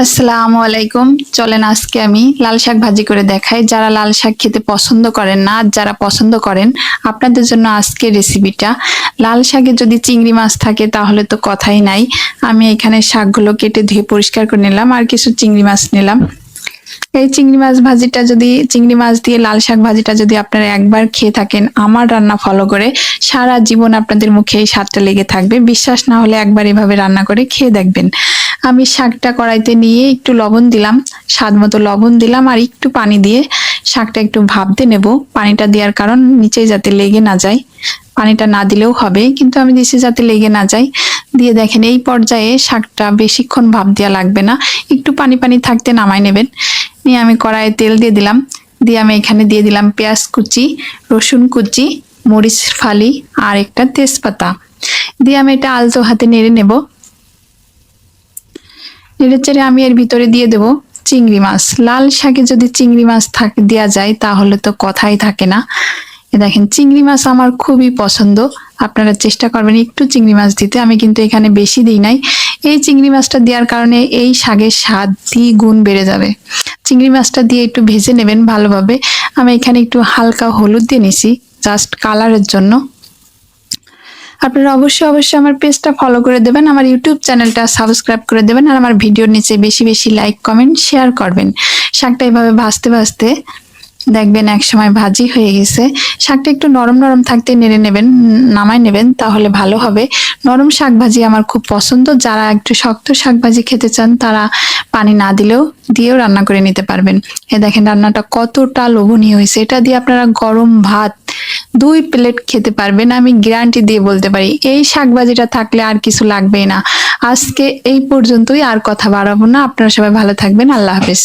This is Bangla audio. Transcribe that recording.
আসসালামু আলাইকুম। চলেন আজকে আমি লাল শাক ভাজি করে দেখাই। যারা লাল শাক খেতে পছন্দ করেন না, আর যারা পছন্দ করেন, আপনাদের জন্য আজকে রেসিপিটা। লাল শাকে যদি চিংড়ি মাছ থাকে তাহলে তো কথাই নাই। আমি এখানে শাকগুলো কেটে ধুয়ে পরিষ্কার করে নিলাম, আর কিছু চিংড়ি মাছ নিলাম। এই চিংড়ি মাছ দিয়ে লাল শাক ভাজিটা যদি আপনারা একবার খেয়ে থাকেন আমার রান্না ফলো করে, সারা জীবন আপনাদের মুখে এই স্বাদটা লেগে থাকবে। বিশ্বাস না হলে একবার এভাবে রান্না করে খেয়ে দেখবেন। আমি শাকটা কড়াইতে নিয়ে একটু লবণ দিলাম, স্বাদ মতো লবণ দিলাম, আর একটু পানি দিয়ে শাকটা একটু ভাপতে নেব। পানিটা দেওয়ার কারণ নিচে যাতে লেগে না যায়। পানিটা না দিলেও হবে, কিন্তু আমি দিছি যাতে লেগে না যায়। দিয়ে দেখেন এই পর্যায়ে শাকটা বেশিক্ষণ ভাপ দেওয়া লাগবে না, একটু পানি পানি থাকতে নামাই নেবেন। নিয়ে আমি কড়াইয়ে তেল দিয়ে দিলাম, দিয়ে আমি এখানে দিয়ে দিলাম পেঁয়াজ কুচি, রসুন কুচি, মরিচ ফালি আর একটা তেজপাতা। দিয়ে আমি এটা আলতো হাতে নেড়ে নেব। নেড়ে চেড়ে আমি এর ভিতরে দিয়ে দেব চিংড়ি মাছ। লাল শাকে যদি চিংড়ি মাছ দেওয়া যায় তাহলে তো কথাই থাকে না। দেখেন চিংড়ি মাছ আমার খুবই পছন্দ, আপনারা চেষ্টা করবেন একটু চিংড়ি মাছ দিতে। আমি কিন্তু এখানে বেশি দিই নাই। এই চিংড়ি মাছটা দেওয়ার কারণে এই শাকের স্বাদ দ্বিগুণ বেড়ে যাবে। চিংড়ি মাছটা দিয়ে একটু ভেজে নেবেন ভালোভাবে। আমি এখানে একটু হালকা হলুদ দিয়ে নিছি, জাস্ট কালারের জন্য। আপনারা অবশ্যই আমার পেজটা ফলো করে দেবেন, আমার ইউটিউব চ্যানেলটা সাবস্ক্রাইব করে দেবেন, আর আমার ভিডিওর নিচে বেশি বেশি লাইক কমেন্ট শেয়ার করবেন। শাকটা এভাবে ভাজতে ভাজতে দেখবেন এক সময় ভাজি হয়ে গেছে। শাকটা একটু নরম নরম থাকতে নেড়ে নেবেন, নামাই নেবেন, তাহলে ভালো হবে। নরম শাক ভাজি আমার খুব পছন্দ। যারা একটু শক্ত শাক ভাজি খেতে চান তারা পানি না দিয়েও রান্না করে নিতে পারবেন। দেখেন রান্নাটা কতটা লোভনীয় হয়েছে। এটা দিয়ে আপনারা গরম ভাত 2 প্লেট খেতে পারবেন, আমি গ্যারান্টি দিয়ে বলতে পারি। এই শাক ভাজিটা থাকলে আর কিছু লাগবেই না। আজকে এই পর্যন্তই, আর কথা বাড়াবো না। আপনারা সবাই ভালো থাকবেন। আল্লাহ হাফেজ।